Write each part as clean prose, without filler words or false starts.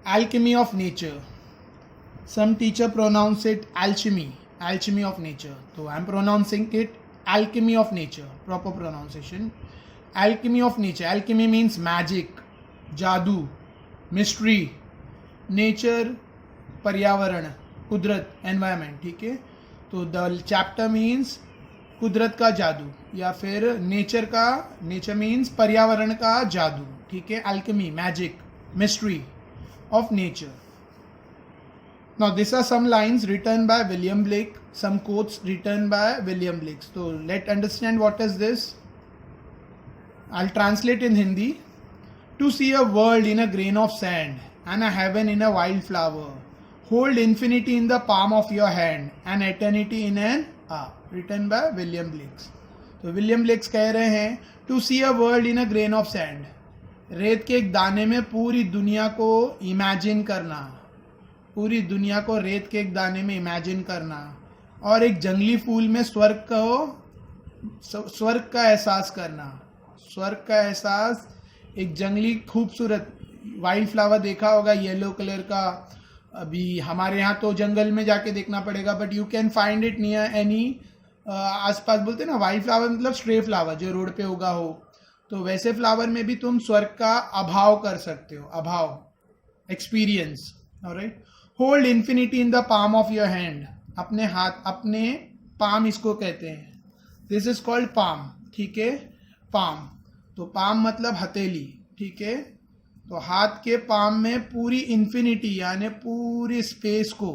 Alchemy of nature. Some teacher pronounce it alchemy of nature. So I am pronouncing it alchemy of nature, proper pronunciation. Alchemy of nature. Alchemy means magic, जादू, mystery, nature, पर्यावरण, कुदरत, environment. ठीक है, तो the chapter means कुदरत का जादू या फिर नेचर मीन्स पर्यावरण का जादू. ठीक है, alchemy, magic, mystery of nature. Now these are some lines written by William Blake, some quotes written by William Blake. So let's understand what is this. I'll translate in Hindi. To see a world in a grain of sand and a heaven in a wildflower, hold infinity in the palm of your hand and eternity in an hour. Written by William Blake. तो William Blake's कह रहे हैं to see a world in a grain of sand, रेत के एक दाने में पूरी दुनिया को इमेजिन करना, पूरी दुनिया को रेत के एक दाने में इमेजिन करना, और एक जंगली फूल में स्वर्ग का एहसास करना. स्वर्ग का एहसास, एक जंगली खूबसूरत वाइल्ड फ्लावर देखा होगा येलो कलर का, अभी हमारे यहाँ तो जंगल में जाके देखना पड़ेगा, but you can find it near any, आसपास बोलते हैं ना वाइल्ड फ्लावर मतलब स्ट्रे फ्लावर जो रोड पे उगा हो, तो वैसे फ्लावर में भी तुम स्वर्ग का अभाव कर सकते हो, अभाव, experience. Alright. Hold infinity in the palm of your hand, अपने हाथ, अपने पाम इसको कहते हैं. This is called palm. ठीक है, पाम. तो पाम मतलब हथेली. ठीक है, तो हाथ के पाम में पूरी इन्फिनिटी यानी पूरी स्पेस को,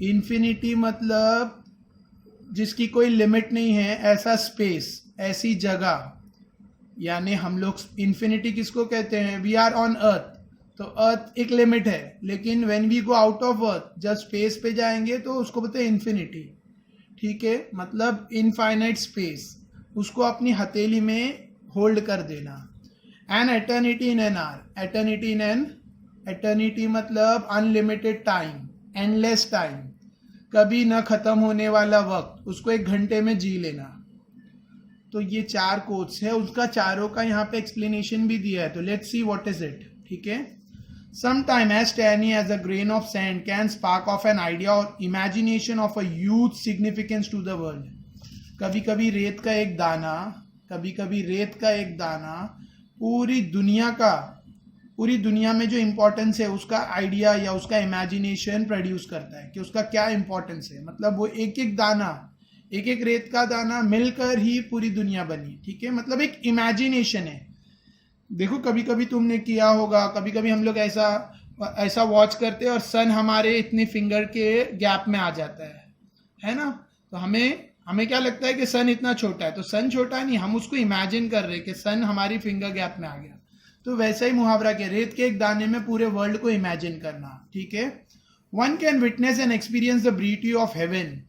इन्फिनिटी मतलब जिसकी कोई लिमिट नहीं है, ऐसा स्पेस, ऐसी जगह, यानी हम लोग इन्फिनिटी किसको कहते हैं, वी आर ऑन अर्थ, तो अर्थ एक लिमिट है, लेकिन when we go out of earth, जब स्पेस पे जाएंगे तो उसको बोलते हैं इन्फिनिटी. ठीक है, मतलब इनफाइनाइट स्पेस, उसको अपनी हथेली में होल्ड कर देना. And eternity in an hour, eternity मतलब अनलिमिटेड टाइम, एंडलेस टाइम, कभी न खत्म होने वाला वक्त, उसको एक घंटे में जी लेना. तो ये 4 कोट्स है, उसका चारों का यहाँ पे एक्सप्लेनेशन भी दिया है, तो let's see what is it. ठीक है. Sometime as tiny as a grain of sand can spark off an idea or imagination of a huge significance to the world. कभी कभी रेत का एक दाना पूरी दुनिया में जो इम्पोर्टेंस है उसका आइडिया या उसका इमेजिनेशन प्रोड्यूस करता है कि उसका क्या इम्पोर्टेंस है. मतलब वो एक एक रेत का दाना मिलकर ही पूरी दुनिया बनी. ठीक है, मतलब एक इमेजिनेशन है. देखो कभी कभी तुमने किया होगा, कभी कभी हम लोग ऐसा वॉच करते हैं और सन हमारे इतने फिंगर के गैप में आ जाता है ना, तो हमें क्या लगता है कि सन इतना छोटा है, तो सन छोटा नहीं, हम उसको इमेजिन कर रहे हैं कि सन हमारी फिंगर गैप में आ गया. तो वैसा ही मुहावरा के रेत के एक दाने में पूरे वर्ल्ड को इमेजिन करना. ठीक है. One can witness and experience the beauty of haven.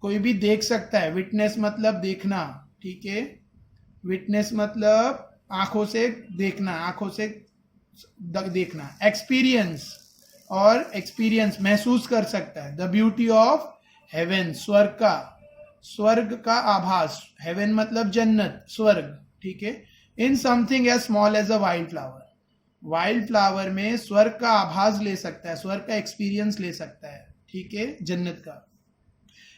कोई भी देख सकता है, विटनेस मतलब देखना. ठीक है, विटनेस मतलब आंखों से देखना, एक्सपीरियंस महसूस कर सकता है. द ब्यूटी ऑफ हेवन, स्वर्ग का आभास. हेवन मतलब जन्नत, स्वर्ग. ठीक है. In something as small as a wild flower में स्वर्ग का आभास ले सकता है, स्वर्ग का एक्सपीरियंस ले सकता है. ठीक है, जन्नत का.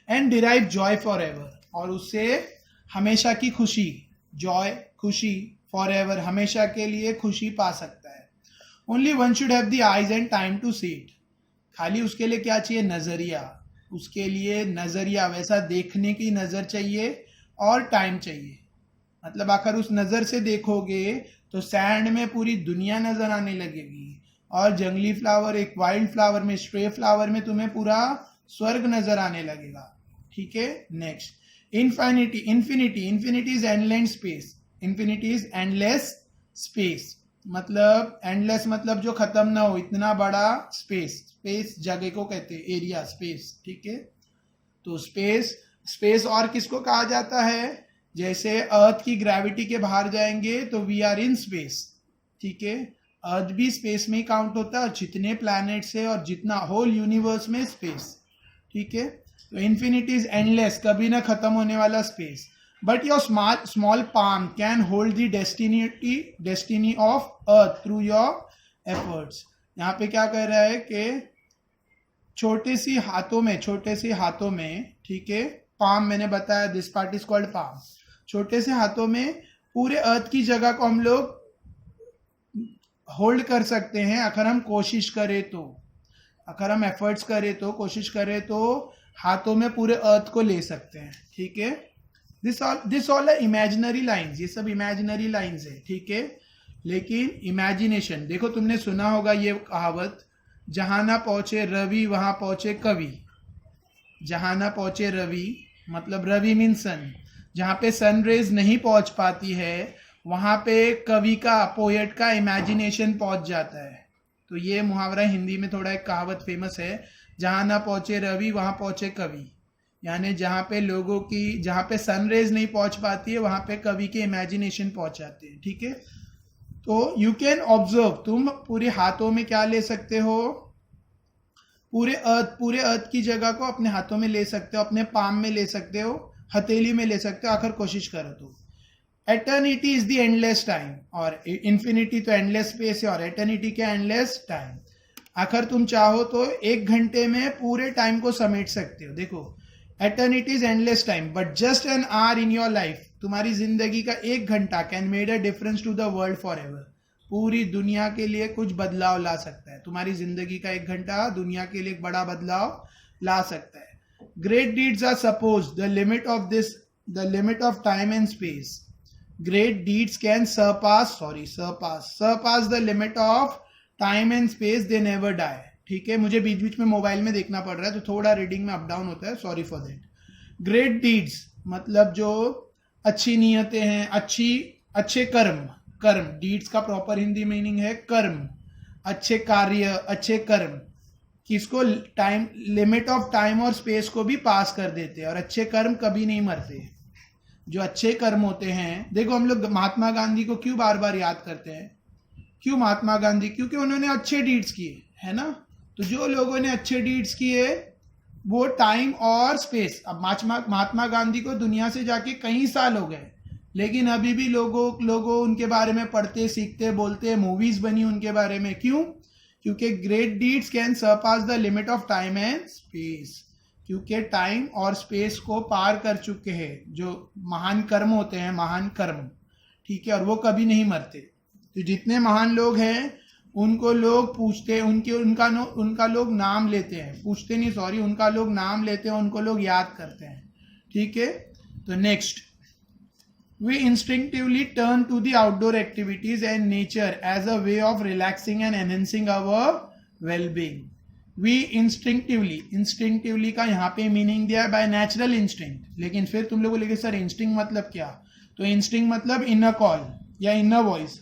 And derive Joy for ever, और उससे हमेशा की खुशी, खुशी फॉर एवर, हमेशा के लिए खुशी पा सकता है. Only one should have the eyes and time to see it. खाली उसके लिए क्या चाहिए, नजरिया. उसके लिए नजरिया, वैसा देखने की नजर चाहिए और टाइम चाहिए. मतलब अगर उस नजर से देखोगे तो सैंड में पूरी दुनिया नजर आने लगेगी, और जंगली फ्लावर, एक वाइल्ड फ्लावर में, स्ट्रे फ्लावर में तुम्हें पूरा स्वर्ग नजर आने लगेगा. ठीक है. Next, infinity is endless space. मतलब एंडलेस मतलब जो खत्म ना हो, इतना बड़ा स्पेस जगह को कहते हैं, एरिया, स्पेस. ठीक है. तो स्पेस और किसको कहा जाता है, जैसे अर्थ की ग्रेविटी के बाहर जाएंगे तो वी आर इन स्पेस. ठीक है, अर्थ भी स्पेस में ही काउंट होता है, और जितने प्लैनेट्स है और जितना होल यूनिवर्स में स्पेस. ठीक है. तो इन्फिनिटी इज एंडलेस, कभी ना खत्म होने वाला space. But your small palm can hold the destiny of earth through your efforts. यहाँ पे क्या कह रहा है कि छोटे सी हाथों में, ठीक है, पाम मैंने बताया, this part is called palm. छोटे से हाथों में पूरे अर्थ की जगह को हम लोग होल्ड कर सकते हैं अगर हम कोशिश करें तो, अगर हम एफर्ट्स करें तो, कोशिश करें तो हाथों में पूरे अर्थ को ले सकते हैं, ठीक है। दिस ऑल है इमेजिनरी लाइंस, ये सब इमेजिनरी लाइंस है, ठीक है। लेकिन इमेजिनेशन, देखो तुमने सुना होगा ये कहावत, जहां ना पहुंचे रवि वहां पहुंचे कवि। जहां ना पहुंचे रवि मतलब रवि मीन सन, जहां पे सन रेज नहीं पहुंच पाती है वहां पे कवि का, पोएट का इमेजिनेशन पहुंच जाता है। तो ये मुहावरा हिंदी में थोड़ा एक कहावत फेमस है, जहां ना पहुंचे रवि वहां पहुंचे कवि। यानी जहां पे सन रेज नहीं पहुंच पाती है वहां पे कवि के इमेजिनेशन पहुंच जाते हैं, ठीक है। तो यू कैन ऑब्जर्व, तुम पूरे हाथों में क्या ले सकते हो, पूरे अर्थ की जगह को अपने हाथों में ले सकते हो, अपने पाम में ले सकते हो, हथेली में ले सकते हो अगर कोशिश करो तो। Eternity is the endless time, और इन्फिनिटी तो एंडलेस स्पेस है, और एटर्निटी क्या, एंडलेस टाइम। अगर तुम चाहो तो 1 घंटे में पूरे टाइम को समेट सकते हो। देखो, eternity is endless time, but just an hour in your life, तुम्हारी जिंदगी का 1 घंटा can made a difference to the world forever. पूरी दुनिया के लिए कुछ बदलाव ला सकता है। तुम्हारी जिंदगी का 1 घंटा दुनिया के लिए एक बड़ा बदलाव ला सकता है। Great deeds are suppose the limit of time and space. Great deeds can surpass the limit of time and space, they never die, ठीक है। मुझे बीच बीच में मोबाइल में देखना पड़ रहा है तो थोड़ा रीडिंग में अप डाउन होता है, sorry for that. Great deeds मतलब जो अच्छी नीयतें हैं, अच्छे कर्म, डीड्स का प्रॉपर हिंदी मीनिंग है कर्म, अच्छे कार्य, अच्छे कर्म, किसको, टाइम, लिमिट ऑफ टाइम और स्पेस को भी पास कर देते हैं। और अच्छे कर्म कभी नहीं मरते, जो अच्छे कर्म होते हैं। देखो हम लोग महात्मा गांधी को क्यों बार बार याद करते हैं, क्यों महात्मा गांधी, क्योंकि उन्होंने अच्छे डीड्स किए, है ना। तो जो लोगों ने अच्छे डीड्स किए वो टाइम और स्पेस, अब महात्मा गांधी को दुनिया से जाके कई साल हो गए, लेकिन अभी भी लोगों उनके बारे में पढ़ते, सीखते, बोलते, मूवीज बनी उनके बारे में। क्यों? क्योंकि great deeds can Sarpass the limit of time and space, क्योंकि टाइम और स्पेस को पार कर चुके हैं जो महान कर्म होते हैं, महान कर्म, ठीक है, और वो कभी नहीं मरते। तो जितने महान लोग हैं उनको लोग पूछते, उनका लोग नाम लेते हैं, पूछते नहीं, सॉरी, उनका लोग नाम लेते हैं, उनको लोग याद करते हैं, ठीक है। तो next, we instinctively turn to the outdoor activities and nature as a way of relaxing and enhancing our well-being. We instinctively का यहाँ पे मीनिंग दिया है by natural instinct, लेकिन फिर तुम लोगों लेके सर instinct मतलब क्या, तो instinct मतलब inner call या inner voice।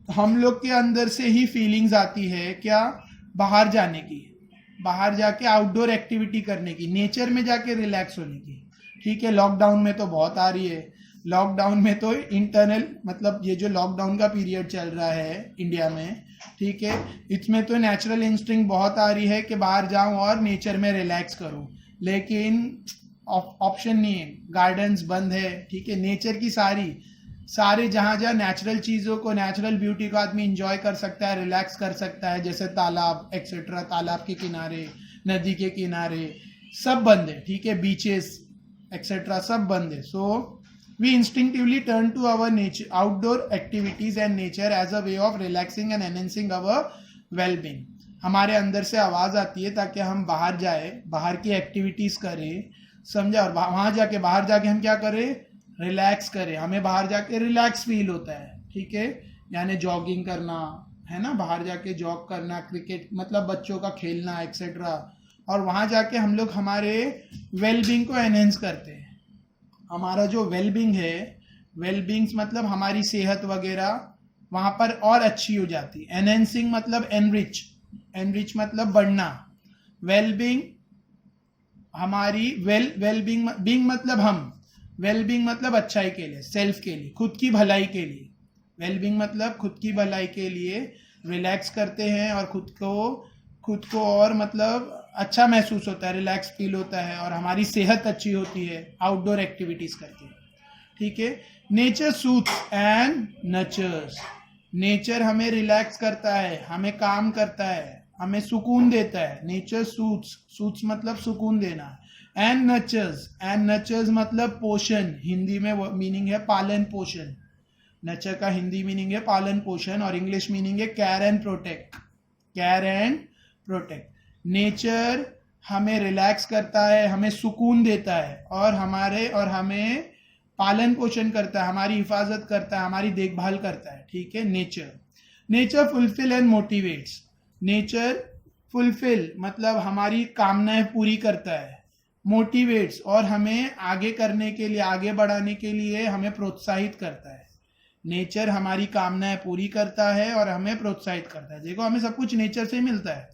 हम लोग के अंदर से ही फीलिंग्स आती है क्या, बाहर जाने की, बाहर जाके आउटडोर एक्टिविटी करने की, नेचर में जाके रिलैक्स होने की, ठीक है। लॉकडाउन में तो बहुत आ रही है, लॉकडाउन में तो इंटरनल मतलब ये जो लॉकडाउन का पीरियड चल रहा है इंडिया में, ठीक है, इसमें तो नेचुरल इंस्टिंक्ट बहुत आ रही है कि बाहर जाऊं और नेचर में रिलैक्स करूं, लेकिन ऑप्शन नहीं है, गार्डन्स बंद है, ठीक है। नेचर की सारे जहां नेचुरल चीज़ों को, नेचुरल ब्यूटी को आदमी इंजॉय कर सकता है, रिलैक्स कर सकता है, जैसे तालाब एक्सेट्रा, तालाब के किनारे, नदी के किनारे सब बंद है, ठीक है, बीचेस एक्सेट्रा सब बंद है। सो we instinctively turn to our nature, outdoor activities and nature as a way of relaxing and enhancing our well-being. हमारे अंदर से आवाज आती है ताकि हम बाहर जाए, बाहर की एक्टिविटीज करें, समझा, और वहां जाके, बाहर जाके हम क्या करें, रिलैक्स करें, हमें बाहर जाके रिलैक्स फील होता है, ठीक है। यानी जॉगिंग करना, है ना, बाहर जाके जॉग करना, क्रिकेट मतलब बच्चों का खेलना एक्सेट्रा, और वहां जाके हम लोग हमारे वेलबींग को एनहेंस करते हैं। हमारा जो वेलबींग है, वेलबींग्स मतलब हमारी सेहत वगैरह वहाँ पर और अच्छी हो जाती है। एनहेंसिंग मतलब एनरिच मतलब बढ़ना, वेलबींग हमारी वेलबींग बींग मतलब हम, वेलबींग मतलब अच्छाई के लिए, सेल्फ के लिए, खुद की भलाई के लिए। वेलबींग मतलब खुद की भलाई के लिए रिलैक्स करते हैं और खुद को और मतलब अच्छा महसूस होता है, रिलैक्स फील होता है, और हमारी सेहत अच्छी होती है आउटडोर एक्टिविटीज करके, ठीक है। नेचर सूथ्स एंड नर्चर्स, नेचर हमें रिलैक्स करता है, हमें काम करता है, हमें सुकून देता है. नेचर सूट्स मतलब सुकून देना. एंड नचर्स मतलब पोषण. हिंदी में मीनिंग है पालन पोषण. नचर का हिंदी मीनिंग है पालन पोषण और इंग्लिश मीनिंग है केयर एंड प्रोटेक्ट. नेचर हमें रिलैक्स करता है, हमें सुकून देता है और हमें पालन पोषण करता है, हमारी हिफाजत करता है, हमारी देखभाल करता है. ठीक है. Nature fulfil and motivates. Nature fulfil मतलब हमारी कामनाएं पूरी करता है. मोटिवेट्स और हमें आगे करने के लिए, आगे बढ़ाने के लिए हमें प्रोत्साहित करता है. नेचर हमारी कामनाएं पूरी करता है और हमें प्रोत्साहित करता है. देखो हमें सब कुछ नेचर से मिलता है.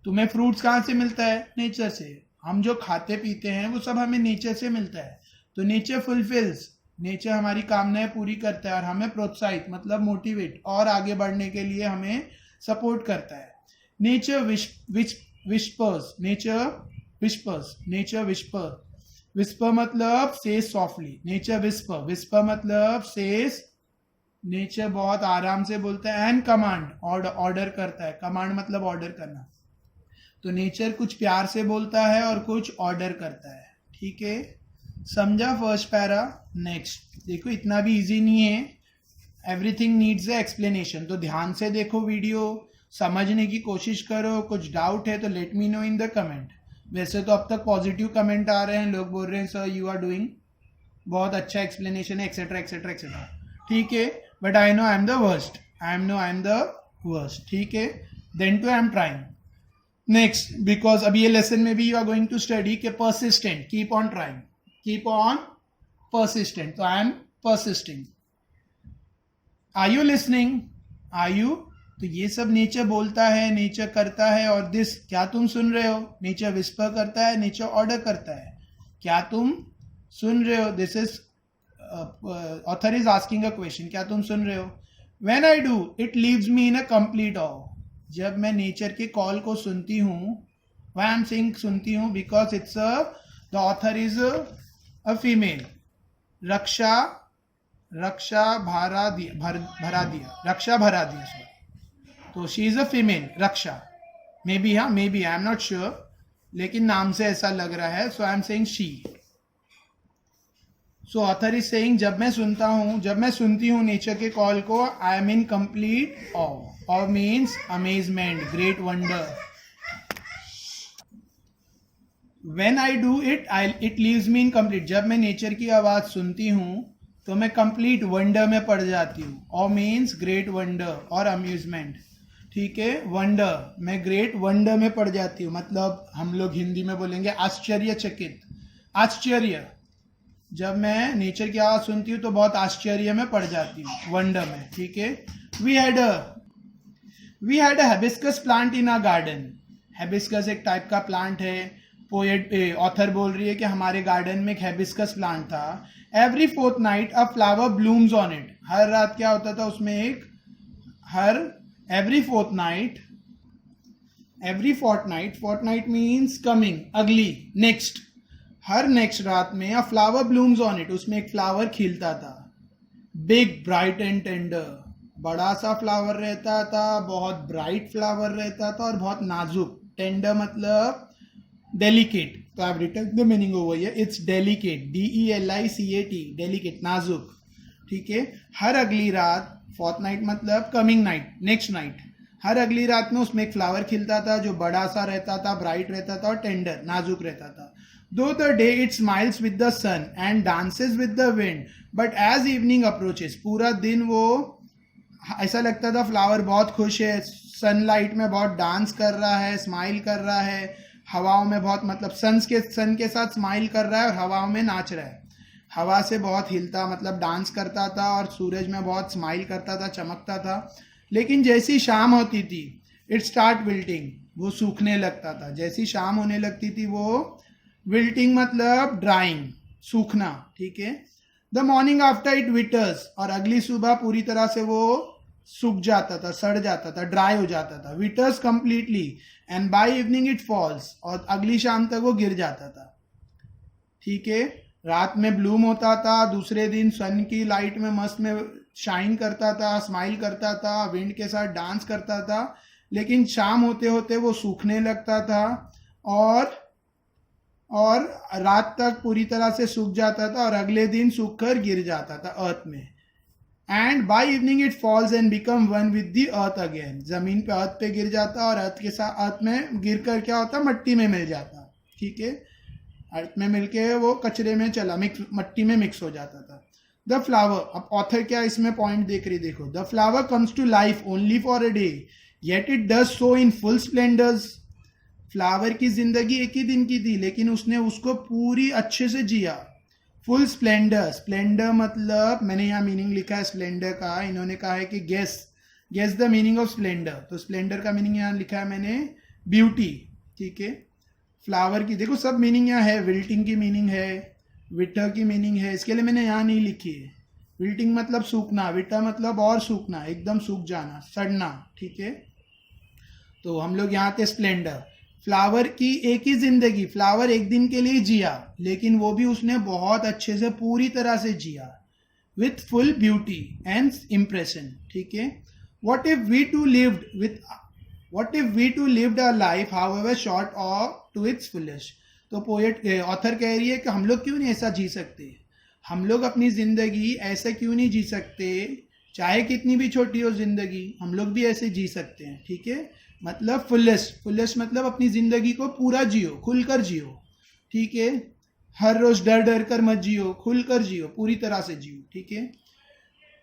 तुम्हें फ्रूट्स कहाँ से मिलता है? नेचर से. हम जो खाते पीते हैं वो सब हमें नेचर से मिलता है. तो नेचर फुलफिल्स, नेचर हमारी कामनाएं पूरी करता है और हमें प्रोत्साहित मतलब मोटिवेट और आगे बढ़ने के लिए हमें सपोर्ट करता है. Nature whispers. विस्पर मतलब सेज सॉफ्टली. नेचर विस्पर मतलब सेज. नेचर बहुत आराम से बोलता है. एंड कमांड ऑर्डर करता है. कमांड मतलब ऑर्डर करना. तो नेचर कुछ प्यार से बोलता है और कुछ ऑर्डर करता है. ठीक है. समझा फर्स्ट पैरा. नेक्स्ट देखो, इतना भी इजी नहीं है. Everything needs a explanation. तो ध्यान से देखो वीडियो, समझने की कोशिश करो. कुछ डाउट है तो let me know in the comment. वैसे तो अब तक पॉजिटिव कमेंट आ रहे हैं, लोग बोल रहे हैं सर यू आर डूइंग बहुत अच्छा एक्सप्लेनेशन है एक्सेट्रा एक्सेट्रा एक्सेट्रा. ठीक है. But I know I am the worst. ठीक है. Then too I am trying. Next, because अभी ये लेसन में भी you are going to study के persistent, keep on trying, keep on persistent. तो I am persisting. Are you listening? Are you? तो ये सब नेचर बोलता है, नेचर करता है. और दिस, क्या तुम सुन रहे हो? नेचर विस्पर करता है, नेचर ऑर्डर करता है. क्या तुम सुन रहे हो? This is author is asking a question. क्या तुम सुन रहे हो? When I do it leaves me in a complete awe. जब मैं नेचर के कॉल को सुनती हूँ, व्हाई आई एम सेइंग सुनती हूँ, because it's the author is a female. Raksha Bharadia. तो she is a female. Raksha may be, हाँ may be, I am not sure, लेकिन नाम से ऐसा लग रहा है. So I am saying she. So author is saying जब मैं सुनती हूँ नेचर के कॉल को, I am in complete awe. Awe means amazement, great wonder. When I do it, it leaves me incomplete. जब मैं नेचर की आवाज़ सुनती हूँ तो मैं कंप्लीट वंडर में पड़ जाती हूँ. और मीन्स ग्रेट वंडर और अम्यूजमेंट. ठीक है. वंडर, मैं ग्रेट वंडर में पड़ जाती हूँ. मतलब हम लोग हिंदी में बोलेंगे आश्चर्यचकित. आश्चर्य. जब मैं नेचर की आवाज़ सुनती हूँ तो बहुत आश्चर्य में पड़ जाती हूँ, वंडर में. ठीक है. We had a hibiscus plant in our garden. Hibiscus एक टाइप का प्लांट है. पोएट ऑथर बोल रही है कि हमारे गार्डन में एक हिबिस्कस प्लांट था. Every fourth night a flower blooms on it. हर रात क्या होता था उसमें एवरी फोर्टनाइट मीन्स कमिंग, अगली, नेक्स्ट. हर नेक्स्ट रात में a flower blooms on it, उसमें एक फ्लावर खिलता था. Big, bright and tender. बड़ा सा फ्लावर रहता था, बहुत ब्राइट फ्लावर रहता था और बहुत नाजुक. टेंडर मतलब डेलिकेट. तो I have written the meaning over here. It's delicate, DELICAT, delicate, नाजुक. ठीक है. हर अगली रात, फोर्टनाइट मतलब कमिंग नाइट, नेक्स्ट नाइट. हर अगली रात में उसमें एक फ्लावर खिलता था जो बड़ा सा रहता था, ब्राइट रहता था और टेंडर, नाजुक रहता था. Though the day it smiles with the sun and dances with the wind, but as evening approaches. पूरा दिन वो ऐसा लगता था फ्लावर बहुत खुश है, सनलाइट में बहुत डांस कर रहा है, स्माइल कर रहा है, हवाओं में बहुत, मतलब सन के साथ स्माइल कर रहा है और हवाओं में नाच रहा है. हवा से बहुत हिलता, मतलब डांस करता था, और सूरज में बहुत स्माइल करता था, चमकता था. लेकिन जैसी शाम होती थी, इट स्टार्ट विल्टिंग, वो सूखने लगता था. जैसी शाम होने लगती थी वो विल्टिंग मतलब ड्राइंग, सूखना. ठीक है. The morning after it tweeters, और अगली सुबह पूरी तरह से वो सूख जाता था, सड़ जाता था, ड्राई हो जाता था. Withers completely and by evening it falls, और अगली शाम तक वो गिर जाता था. ठीक है. रात में ब्लूम होता था, दूसरे दिन सन की लाइट में मस्त में शाइन करता था, स्माइल करता था, विंड के साथ डांस करता था, लेकिन शाम होते होते वो सूखने लगता था और रात तक पूरी तरह से सूख जाता था और अगले दिन सूख कर गिर जाता था अर्थ में. And by evening it false and become one with the earth again. जमीन पे अर्थ पे गिर जाता और अर्थ के साथ अर्थ में गिर कर क्या होता, मट्टी में मिल जाता. ठीक है, अर्थ में मिलके वो कचरे में चला मट्टी में मिक्स हो जाता था. द फ्लावर, अब ऑथर क्या इसमें पॉइंट देख रही, देखो. The flower comes to life only for a day, yet it does so in full splendours. Flower की जिंदगी एक ही दिन की थी, लेकिन उसने उसको पूरी अच्छे से जिया. फुल स्प्लेंडर, स्प्लेंडर मतलब मैंने यहाँ मीनिंग लिखा है स्प्लेंडर का, इन्होंने कहा है कि guess the meaning of splendour. तो स्प्लेंडर का मीनिंग यहाँ लिखा है मैंने ब्यूटी. ठीक है, फ्लावर की देखो सब मीनिंग यहाँ है. विल्टिंग की मीनिंग है, विटर की मीनिंग है, इसके लिए मैंने यहाँ नहीं लिखी है. विल्टिंग मतलब सूखना, विटर मतलब और सूखना, एकदम सूख जाना, सड़ना. ठीक है, तो हम लोग यहाँ थे स्प्लेंडर. फ्लावर की एक ही जिंदगी, फ्लावर एक दिन के लिए जिया, लेकिन वो भी उसने बहुत अच्छे से पूरी तरह से जिया with full beauty and impression. ठीक है, what if we too lived a life however short और टू इट्स फुलेस्ट. तो पोएट ऑथर कह रही है कि हम लोग क्यों नहीं ऐसा जी सकते, हम लोग अपनी जिंदगी ऐसे क्यों नहीं जी सकते, चाहे कितनी भी छोटी हो जिंदगी, हम लोग भी ऐसे जी सकते हैं. ठीक है, मतलब फुलेस्ट मतलब अपनी जिंदगी को पूरा जियो, खुलकर जियो. ठीक है, हर रोज डर डर कर मत जियो, खुलकर जियो, पूरी तरह से जियो. ठीक है,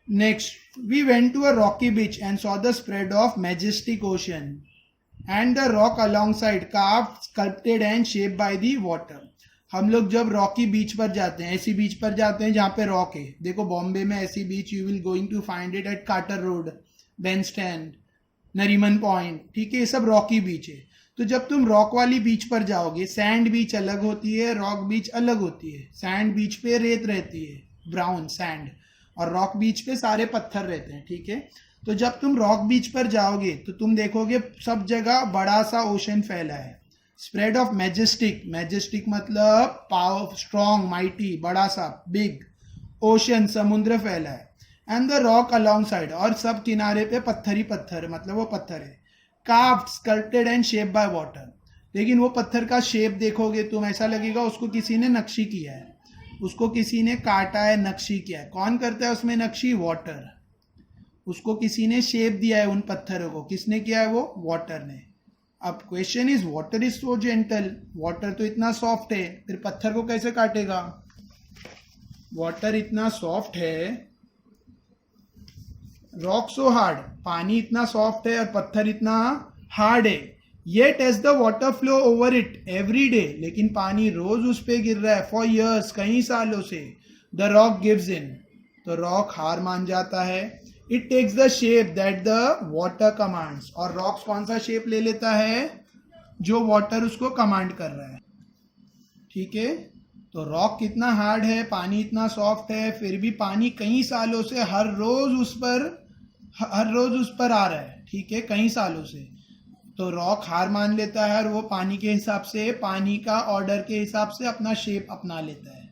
next, we went to a rocky beach and saw the spread of majestic ocean and the rock alongside carved, sculpted and shaped by the water. हम लोग जब रॉकी बीच पर जाते हैं, ऐसी बीच पर जाते हैं जहाँ पे रॉक है. देखो बॉम्बे में ऐसी beach you will going to find it at Carter road, Bandstand, Nariman point. ठीक है, ये सब रॉकी बीच है. तो जब तुम रॉक वाली बीच पर जाओगे, सैंड बीच अलग होती है, रॉक बीच अलग होती है. सैंड बीच पे रेत रहती है, ब्राउन सैंड, और रॉक बीच पे सारे पत्थर रहते हैं. ठीक है, तो जब तुम रॉक बीच पर जाओगे तो तुम देखोगे सब जगह बड़ा सा ओशन फैला है. स्प्रेड ऑफ मैजेस्टिक मतलब पावर, स्ट्रॉन्ग, माइटी, बड़ा सा, बिग. ओशन समुद्र फैला है. And the rock along side, और सब किनारे पे पत्थर ही पत्थर, मतलब वो पत्थर है. Carved, sculpted and shape by water. लेकिन वो पत्थर का शेप देखोगे तुम, ऐसा लगेगा उसको किसी ने नक्शी किया है, उसको किसी ने काटा है, नक्शी किया है. कौन करता है उसमें नक्शी? वाटर. उसको किसी ने शेप दिया है उन पत्थरों को. किसने किया है? वो वाटर ने. अब question is, water is so gentle, water तो इतना सॉफ्ट है, फिर पत्थर को कैसे काटेगा? वाटर इतना सॉफ्ट है, रॉक सो हार्ड, पानी इतना सॉफ्ट है और पत्थर इतना हार्ड है. Yet as the water flow over it every day, लेकिन पानी रोज उस पे गिर रहा है. फॉर इयर्स, कई सालों से. द रॉक गिव्स इन, तो रॉक हार मान जाता है. It takes the shape that the water commands, और रॉक्स कौन सा शेप ले लेता है? जो वाटर उसको कमांड कर रहा है. ठीक है, तो रॉक कितना हार्ड है, पानी इतना सॉफ्ट है, फिर भी पानी कई सालों से हर रोज उस पर आ रहा है. ठीक है, कई सालों से. तो रॉक हार मान लेता है और वो पानी के हिसाब से, पानी का ऑर्डर के हिसाब से अपना शेप अपना लेता है.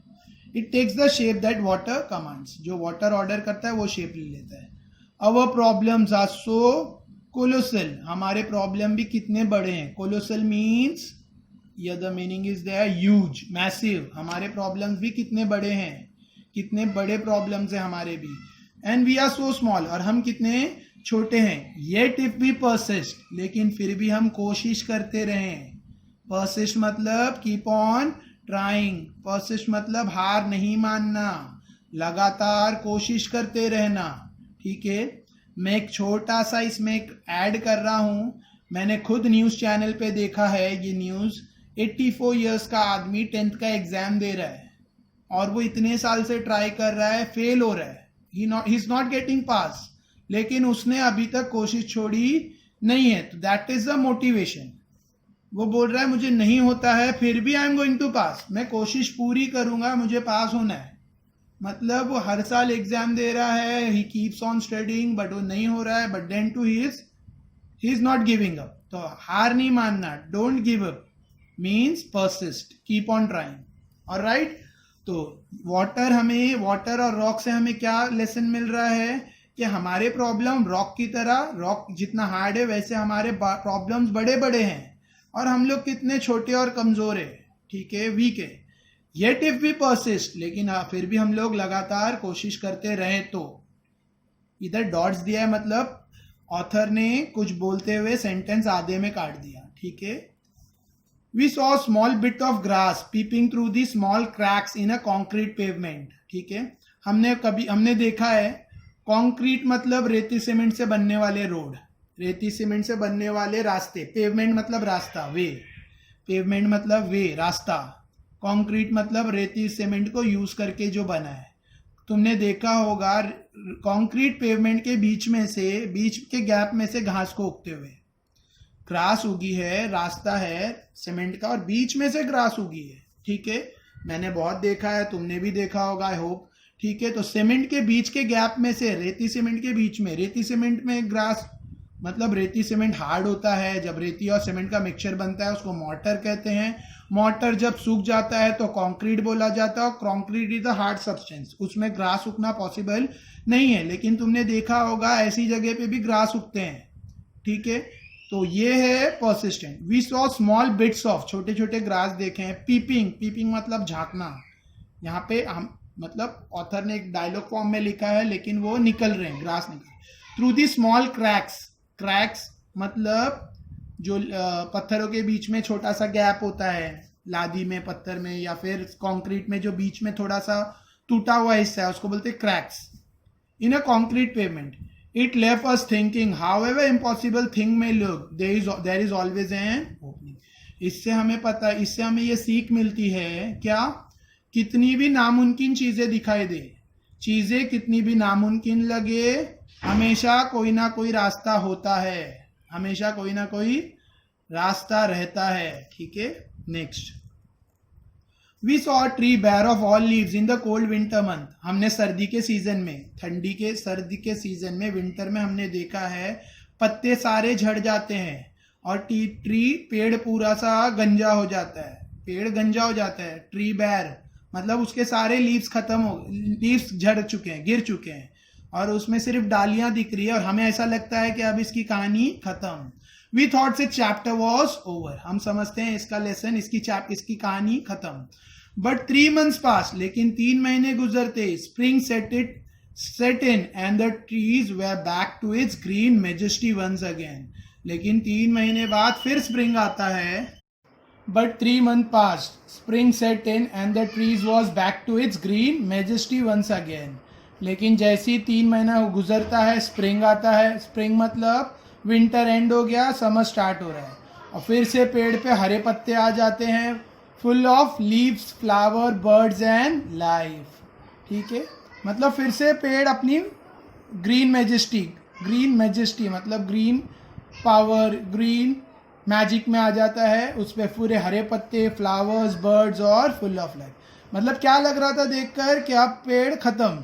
It takes the shape that water commands, जो वाटर ऑर्डर करता है वो शेप ले लेता है. Our problems are so colossal, हमारे प्रॉब्लम भी कितने बड़े हैं. कोलोसल मीन्स, या the meaning is there huge, massive. हमारे प्रॉब्लम्स भी कितने बड़े हैं, कितने बड़े प्रॉब्लम्स हैं हमारे भी. And we are so small, और हम कितने छोटे हैं. येट इफ वी परसिस्ट, लेकिन फिर भी हम कोशिश करते रहें. परसिस्ट मतलब कीप ऑन ट्राइंग. परसिस्ट मतलब हार नहीं मानना, लगातार कोशिश करते रहना. ठीक है, मैं एक छोटा सा इसमें एक ऐड कर रहा हूं. मैंने खुद न्यूज चैनल पे देखा है ये न्यूज. 84 इयर्स का आदमी 10th का एग्जाम दे रहा है और वो इतने साल से ट्राई कर रहा है, फेल हो रहा है. ही इज नॉट गेटिंग पास, लेकिन उसने अभी तक कोशिश छोड़ी नहीं है. तो दैट इज द मोटिवेशन. वो बोल रहा है मुझे नहीं होता है, फिर भी आई एम गोइंग टू पास, मैं कोशिश पूरी करूंगा, मुझे पास होना है. मतलब वो हर साल एग्जाम दे रहा है, he keeps on studying, but वो नहीं हो रहा है. But then too he is not giving up. तो हार नहीं मानना, don't give up means persist, keep on trying. Alright, तो वाटर और रॉक से हमें क्या लेसन मिल रहा है कि हमारे प्रॉब्लम रॉक की तरह, रॉक जितना हार्ड है वैसे हमारे प्रॉब्लम्स बड़े बड़े हैं और हम लोग कितने छोटे और कमजोर है, ठीक है, वीक है। येट इफ वी परसिस्ट, लेकिन फिर भी हम लोग लगातार कोशिश करते रहे तो। इधर डॉट्स दिया है, मतलब ऑथर ने कुछ बोलते हुए सेंटेंस आधे में काट दिया, ठीक है। We saw a small bit of grass peeping through the small cracks in a concrete pavement, ठीक है। हमने देखा है, कंक्रीट मतलब रेती सीमेंट से बनने वाले रोड, रेती सीमेंट से बनने वाले रास्ते, पेवमेंट मतलब रास्ता, वे, पेवमेंट मतलब वे, रास्ता, कंक्रीट मतलब रेती सीमेंट को यूज करके जो बना है। तुमने देखा होगा कंक्रीट पेवमेंट के बीच के गैप में से घास को उगते हुए। ग्रास उगी है, रास्ता है सीमेंट का और बीच में से ग्रास उगी है, ठीक है। मैंने बहुत देखा है, तुमने भी देखा होगा आई होप, ठीक है। तो सीमेंट के बीच के गैप में से, रेती सीमेंट के बीच में, रेती सीमेंट में ग्रास, मतलब रेती सीमेंट हार्ड होता है, जब रेती और सीमेंट का मिक्सचर बनता है उसको मॉर्टर कहते हैं। मॉर्टर जब सूख जाता है तो कंक्रीट बोला जाता है और concrete is the hard substance, उसमें ग्रास उगना पॉसिबल नहीं है, लेकिन तुमने देखा होगा ऐसी जगह पे भी ग्रास उगते हैं, ठीक है। तो ये है persistent. We saw small bits of, छोटे छोटे ग्रास देखे हैं। पीपिंग मतलब झांकना, यहाँ पे हम मतलब ऑथर ने एक डायलॉग फॉर्म में लिखा है लेकिन वो निकल रहे हैं, ग्रास निकल थ्रू दी स्मॉल क्रैक्स मतलब जो पत्थरों के बीच में छोटा सा गैप होता है, लादी में, पत्थर में या फिर कंक्रीट में जो बीच में थोड़ा सा टूटा हुआ हिस्सा है उसको बोलते हैं cracks in a concrete pavement. It left us thinking, however impossible thing may look, there is always an opening. इससे हमें ये सीख मिलती है क्या, कितनी भी नामुमकिन चीजें दिखाई दे, चीजें कितनी भी नामुमकिन लगे, हमेशा कोई ना कोई रास्ता होता है, हमेशा कोई ना कोई रास्ता रहता है, ठीक है। Next, We saw a tree bare of all leaves in the cold winter month. हमने सर्दी के सीजन में, सर्दी के सीजन में, विंटर में हमने देखा है पत्ते सारे झड़ जाते हैं और पेड़ पूरा सा गंजा हो जाता है, पेड़ गंजा हो जाता है। ट्री बैर मतलब उसके सारे लीव्स झड़ चुके हैं, गिर चुके हैं और उसमें सिर्फ डालियां दिख रही है और हमें ऐसा लगता है कि अब इसकी कहानी खत्म। We thought से चैप्टर was over, हम समझते हैं इसका लेसन, इसकी कहानी खत्म। But 3 months passed, लेकिन 3 महीने गुजरते, spring set in and the trees were back to its green majesty once again. लेकिन 3 महीने बाद फिर स्प्रिंग आता है। But 3 months passed, spring set in and the trees was back to its green majesty once again. लेकिन जैसे ही 3 महीना गुजरता है स्प्रिंग आता है। स्प्रिंग मतलब विंटर एंड हो गया, समर स्टार्ट हो रहा है और फिर से पेड़ पे हरे पत्ते आ जाते हैं, full of leaves, flower, birds and life, ठीक है। मतलब फिर से पेड़ अपनी ग्रीन मैजेस्टी मतलब ग्रीन पावर, ग्रीन मैजिक में आ जाता है, उस पर पूरे हरे पत्ते, फ्लावर्स, बर्ड्स और फुल ऑफ लाइफ। मतलब क्या लग रहा था देखकर कि अब पेड़ खत्म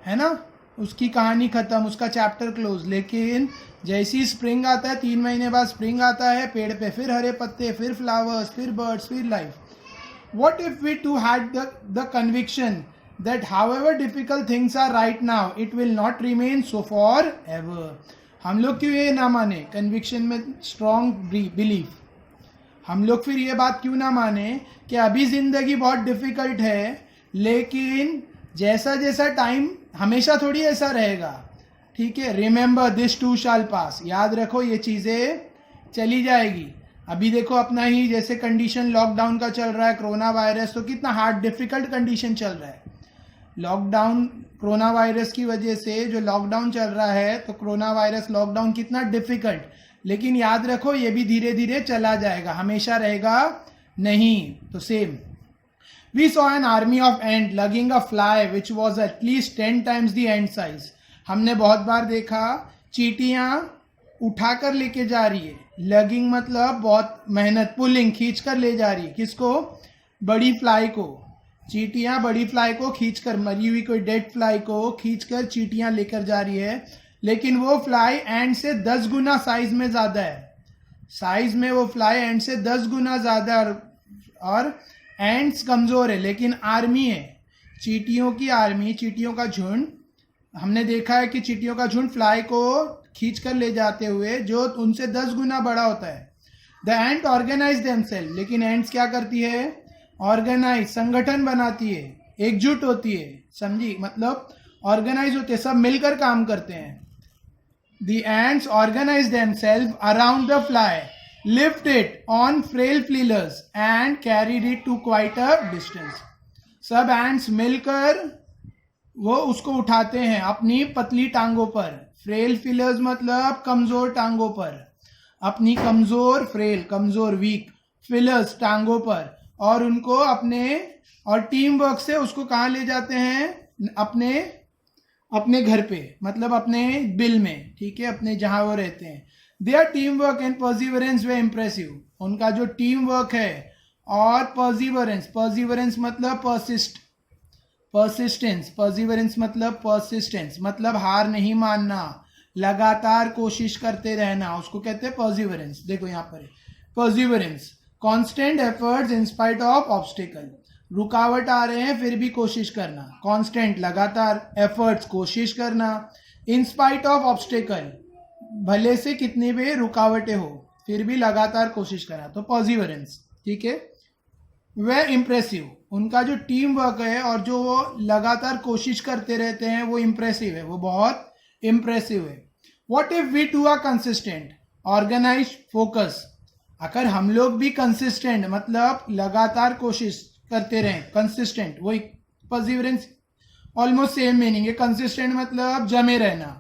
है ना, उसकी कहानी खत्म, उसका चैप्टर क्लोज। लेकिन जैसी स्प्रिंग आता है, 3 महीने बाद स्प्रिंग आता है, पेड़ पे फिर हरे पत्ते, फिर फ्लावर्स, फिर बर्ड्स, फिर life. What if we too had the conviction that however difficult things are right now, it will not remain so forever? हम लोग क्यों ये ना माने, कन्विक्शन में स्ट्रॉन्ग बिलीफ, हम लोग फिर ये बात क्यों ना माने कि अभी जिंदगी बहुत डिफिकल्ट है लेकिन जैसा जैसा टाइम हमेशा थोड़ी ऐसा रहेगा, ठीक है। रिमेंबर दिस टू शाल पास, याद रखो ये चीजें चली जाएगी। अभी देखो अपना ही जैसे कंडीशन लॉकडाउन का चल रहा है, कोरोना वायरस, तो कितना हार्ड डिफिकल्ट कंडीशन चल रहा है। लॉकडाउन कोरोना वायरस की वजह से जो लॉकडाउन चल रहा है, तो कोरोना वायरस लॉकडाउन कितना डिफिकल्ट, लेकिन याद रखो ये भी धीरे धीरे चला जाएगा, हमेशा रहेगा नहीं। तो same, we saw an army of ant lugging a fly which was at least 10 times the ant size. हमने बहुत बार देखा चींटियां उठाकर लेके जा रही है, लगिंग मतलब बहुत मेहनत, पुलिंग खींच कर ले जा रही है, किसको, बड़ी फ्लाई को। चींटियां बड़ी फ्लाई को खींचकर, मरी हुई कोई डेड फ्लाई को खींचकर चींटियां लेकर जा रही है, लेकिन वो फ्लाई एंड से 10 गुना साइज में ज्यादा है, साइज में वो फ्लाई एंड से 10 गुना ज्यादा और एंड्स कमजोर है लेकिन आर्मी है, चींटियों की आर्मी, चींटियों का झुंड, हमने देखा है कि चींटियों का झुंड फ्लाई को खींच कर ले जाते हुए जो उनसे 10 गुना बड़ा होता है। द एंट ऑर्गेनाइज देमसेल्फ, लेकिन एंट्स क्या करती है? ऑर्गेनाइज, संगठन बनाती है, एकजुट होती है, समझी? मतलब ऑर्गेनाइज होते हैं, सब मिलकर काम करते हैं। The ants organize themself around the fly, lift it on frail feelers and carried it to quite a distance. सब एंट्स मिलकर वो उसको उठाते हैं अपनी पतली टांगों पर। फ्रेल फिलर्स मतलब कमजोर टांगों पर, अपनी कमजोर, फ्रेल कमजोर, वीक, फिलर्स टांगों पर, और उनको अपने, और टीम वर्क से उसको कहाँ ले जाते हैं? अपने घर पे, मतलब अपने बिल में, ठीक है, अपने जहां वो रहते हैं। Their team work and perseverance way impressive, उनका जो टीम वर्क है और पर्सिवरेंस, पर्सिवरेंस मतलब परसिस्टेंस, पर्सिवरेंस मतलब परसिस्टेंस, मतलब हार नहीं मानना, लगातार कोशिश करते रहना, उसको कहते हैं पर्सिवरेंस। देखो यहाँ पर perseverance, constant efforts in spite of obstacle, रुकावट आ रहे हैं फिर भी कोशिश करना, कांस्टेंट लगातार, एफर्ट्स कोशिश करना, इन स्पाइट ऑफ ऑब्स्टिकल भले से कितनी भी रुकावटें हो फिर भी लगातार कोशिश करना, तो पर्सिवरेंस, ठीक है। वह इम्प्रेसिव, उनका जो टीम वर्क है और जो वो लगातार कोशिश करते रहते हैं वो इम्प्रेसिव है, वो बहुत इम्प्रेसिव है। What if we too are consistent, organize, focus, अगर हम लोग भी कंसिस्टेंट मतलब लगातार कोशिश करते रहें, कंसिस्टेंट, वही पर्सिवरेंस ऑलमोस्ट सेम मीनिंग है। कंसिस्टेंट मतलब जमे रहना,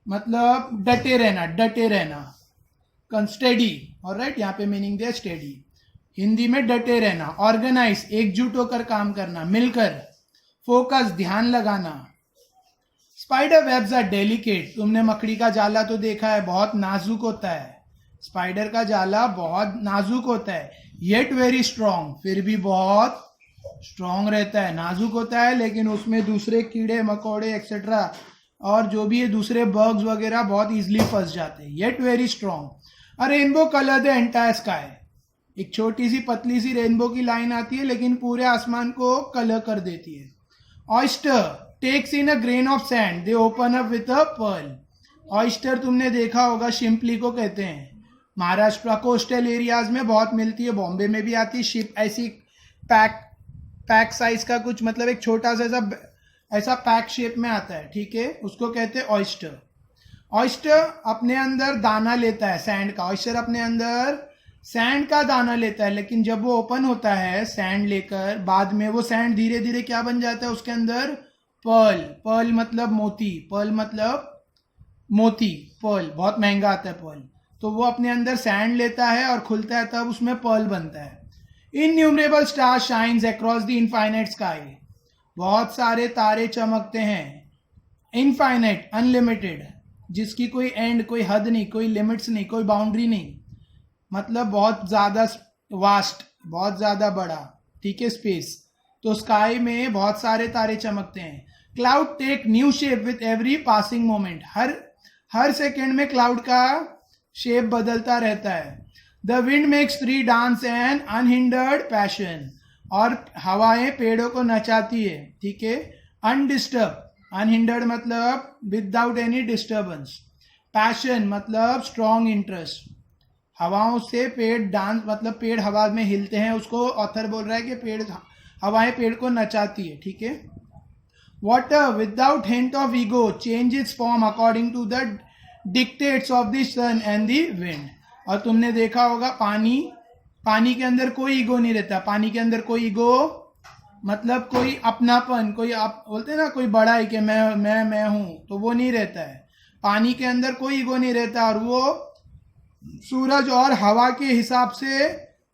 मतलब डटे रहना, स्टेडी, ऑलराइट, यहाँ पे मीनिंग दिया स्टेडी, हिंदी में डटे रहना। ऑर्गेनाइज, एकजुट होकर काम करना, मिलकर। फोकस, ध्यान लगाना। स्पाइडर वेब्स आर डेलिकेट, तुमने मकड़ी का जाला तो देखा है, बहुत नाजुक होता है, स्पाइडर का जाला बहुत नाजुक होता है, येट वेरी स्ट्रॉन्ग, फिर भी बहुत स्ट्रॉन्ग रहता है, नाजुक होता है लेकिन उसमें दूसरे कीड़े मकोड़े एक्सेट्रा और जो भी है दूसरे बग्स वगैरह बहुत इजीली फंस जाते हैं। Yet very strong. A rainbow colour the entire sky, एक छोटी सी पतली सी रेनबो की लाइन आती है लेकिन पूरे आसमान को कलर कर देती है। Oyster takes in a grain of sand, they open up with a pearl. Oyster तुमने देखा होगा, शिंपली को कहते हैं, महाराष्ट्र कोस्टल एरियाज में बहुत मिलती है, बॉम्बे में भी आती है। शिप ऐसी पैक साइज का कुछ, मतलब एक छोटा सा ऐसा पैक शेप में आता है, ठीक है, उसको कहते हैं ऑयस्टर। ऑयस्टर अपने अंदर दाना लेता है सैंड का, ऑयस्टर अपने अंदर सैंड का दाना लेता है, लेकिन जब वो ओपन होता है सैंड लेकर, बाद में वो सैंड धीरे धीरे क्या बन जाता है उसके अंदर? पर्ल। पर्ल मतलब मोती, पर्ल मतलब मोती, पर्ल बहुत महंगा आता है पर्ल। तो वो अपने अंदर सैंड लेता है और खुलता है, तब उसमें पर्ल बनता है। Innumerable star shines across the infinite sky, बहुत सारे तारे चमकते हैं। इनफाइनाइट अनलिमिटेड, जिसकी कोई एंड, कोई हद नहीं, कोई लिमिट्स नहीं, कोई बाउंड्री नहीं, मतलब बहुत ज्यादा वास्ट, बहुत ज्यादा बड़ा, ठीक है, स्पेस। तो स्काई में बहुत सारे तारे चमकते हैं। Cloud take new shape with every passing moment, हर सेकेंड में क्लाउड का शेप बदलता रहता है। The wind makes tree dance and unhindered passion, और हवाएं पेड़ों को नचाती है, ठीक है। अनडिस्टर्ब, अनहिंडर्ड मतलब विदाउट एनी डिस्टर्बेंस, पैशन मतलब स्ट्रॉन्ग इंटरेस्ट। हवाओं से पेड़ डांस मतलब पेड़ हवा में हिलते हैं, उसको ऑथर बोल रहा है कि पेड़, हवाएं पेड़ को नचाती है, ठीक है। Water without hint of ego change its form according to the dictates of the sun and the wind. और तुमने देखा होगा पानी के अंदर कोई ईगो नहीं रहता, पानी के अंदर कोई ईगो मतलब कोई अपनापन, कोई आप बोलते हैं ना कोई बड़ा है कि मैं हूं, तो वो नहीं रहता है। पानी के अंदर कोई ईगो नहीं रहता, और वो सूरज और हवा के हिसाब से,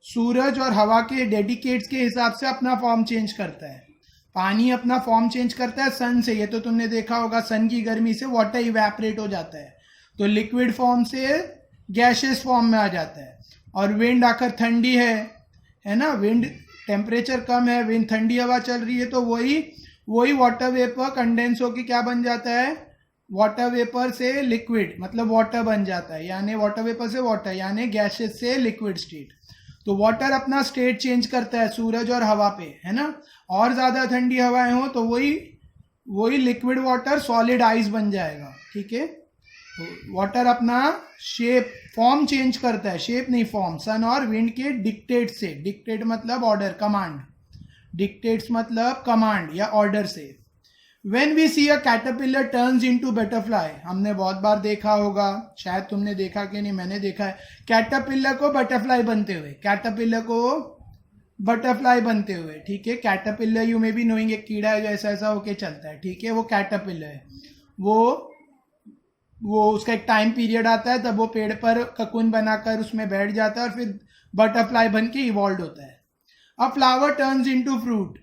सूरज और हवा के डेडिकेट्स के हिसाब से अपना फॉर्म चेंज करता है। पानी अपना फॉर्म चेंज करता है सन से, ये तो तुमने देखा होगा, सन की गर्मी से वाटर इवेपोरेट हो जाता है, तो लिक्विड फॉर्म से गैशियस फॉर्म में आ जाता है। और विंड आकर ठंडी है ना, विंड टेम्परेचर कम है, विंड ठंडी हवा चल रही है, तो वही वाटर वेपर कंडेंस होकर क्या बन जाता है? वाटर वेपर से लिक्विड मतलब वाटर बन जाता है, यानी वाटर वेपर से वाटर, यानी गैसेस से लिक्विड स्टेट। तो वाटर अपना स्टेट चेंज करता है सूरज और हवा पे, है ना। और ज्यादा ठंडी हवाएं हो तो वही लिक्विड वाटर सॉलिड आइस बन जाएगा, ठीक है। वाटर अपना शेप फॉर्म चेंज करता है, शेप नहीं फॉर्म, सन और विंड के डिक्टेट से। डिक्टेट मतलब ऑर्डर, कमांड, डिक्टेट्स मतलब कमांड या ऑर्डर से। When we see a caterpillar turns into butterfly, हमने बहुत बार देखा होगा, शायद तुमने देखा कि नहीं, मैंने देखा है कैटरपिलर को बटरफ्लाई बनते हुए, कैटरपिलर को बटरफ्लाई बनते हुए, ठीक है। Caterpillar you may be knowing, एक कीड़ा है जो ऐसा ऐसा होके चलता है, ठीक है, वो कैटरपिलर है। वो उसका एक टाइम पीरियड आता है, तब वो पेड़ पर ककून बनाकर उसमें बैठ जाता है और फिर बटरफ्लाई बन के इवॉल्व होता है। अ flower turns into fruit,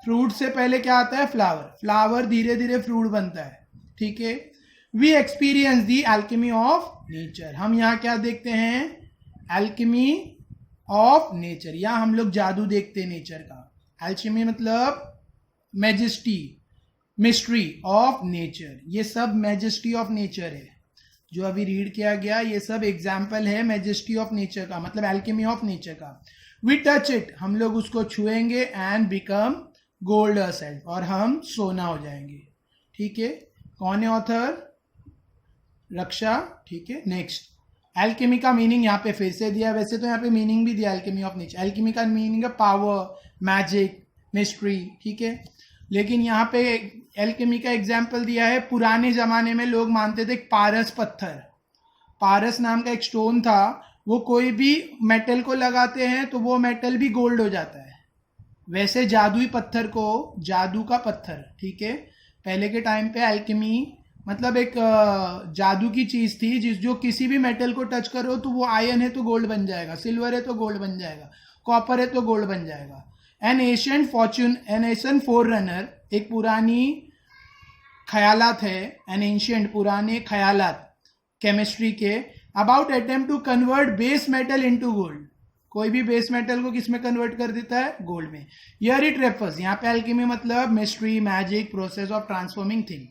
fruit से पहले क्या आता है, फ्लावर, फ्लावर धीरे धीरे फ्रूट बनता है, ठीक है। We experience the alchemy of nature, हम यहाँ क्या देखते हैं, एल्केमी ऑफ नेचर, या हम लोग जादू देखते हैं नेचर का। एल्केमी मतलब मैजेस्टी, मिस्ट्री ऑफ नेचर, ये सब मैजेस्टी ऑफ नेचर है जो अभी रीड किया गया, ये सब एग्जाम्पल है मैजेस्टी ऑफ नेचर का, मतलब एल्केमी ऑफ नेचर का। वी टच इट, हम लोग उसको छुएंगे, एंड बिकम गोल्ड असेल्फ, और हम सोना हो जाएंगे, ठीक है। कौन है ऑथर, रक्षा, ठीक है। नेक्स्ट, एल्केमी का मीनिंग यहाँ पे फिर से दिया, वैसे तो यहाँ पे मीनिंग भी दिया एल्केमी ऑफ नेचर। एल्केमी का मीनिंग है पावर, मैजिक, मिस्ट्री, ठीक है। लेकिन यहाँ पे एल्केमी का एग्जाम्पल दिया है, पुराने जमाने में लोग मानते थे पारस पत्थर, पारस नाम का एक स्टोन था, वो कोई भी मेटल को लगाते हैं तो वो मेटल भी गोल्ड हो जाता है। वैसे जादुई पत्थर को, जादू का पत्थर, ठीक है, पहले के टाइम पे एल्केमी मतलब एक जादू की चीज थी जो किसी भी मेटल को टच करो तो वो आयरन है तो गोल्ड बन जाएगा, सिल्वर है तो गोल्ड बन जाएगा, कॉपर है तो गोल्ड बन जाएगा। An ancient fortune, an Asian four runner, एक पुरानी ख्यालात है, एन एशियंट पुराने ख्यालात केमिस्ट्री के, about attempt to convert base metal into gold, कोई भी बेस मेटल को किस में कन्वर्ट कर देता है, गोल्ड में। हियर इट रेफर्स, यहाँ पे एल्केमी मतलब mystery, magic, process of transforming thing.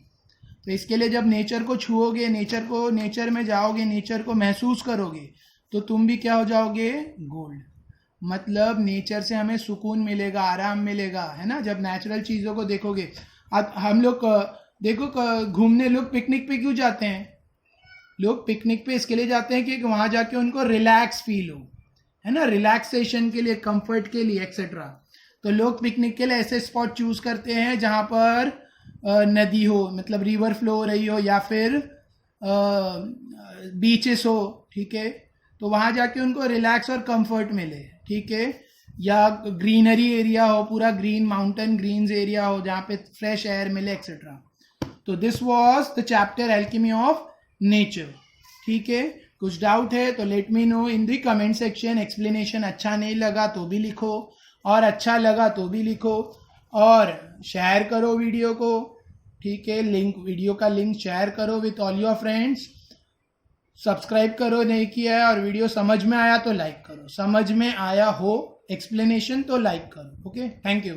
तो इसके लिए जब नेचर को छुओगे, नेचर में जाओगे, नेचर को महसूस करोगे, तो तुम भी क्या हो जाओगे, गोल्ड। मतलब नेचर से हमें सुकून मिलेगा, आराम मिलेगा, है ना। जब नेचुरल चीजों को देखोगे, अब हम लोग देखो घूमने लोग पिकनिक पे क्यों जाते हैं, लोग पिकनिक पे इसके लिए जाते हैं कि वहां जाके उनको रिलैक्स फील हो, है ना, रिलैक्सेशन के लिए, कंफर्ट के लिए, एक्सेट्रा। तो लोग पिकनिक के लिए ऐसे स्पॉट चूज करते हैं जहां पर नदी हो, मतलब रिवर फ्लो हो रही हो, या फिर बीचेस हो, ठीक है। तो वहां जाके उनको रिलैक्स और कंफर्ट मिले, ठीक है। या ग्रीनरी एरिया हो, पूरा ग्रीन, माउंटेन ग्रीन्स एरिया हो जहाँ पे फ्रेश एयर मिले, एक्सेट्रा। तो this was the chapter alchemy of nature, ठीक है। कुछ डाउट है तो लेट मी नो इन दी कमेंट सेक्शन। एक्सप्लेनेशन अच्छा नहीं लगा तो भी लिखो, और अच्छा लगा तो भी लिखो, और शेयर करो वीडियो को, ठीक है। वीडियो का लिंक शेयर करो with all your friends. Subscribe करो नहीं किया है, और वीडियो समझ में आया तो लाइक करो, समझ में आया हो एक्सप्लेनेशन तो लाइक करो, ओके। Thank you.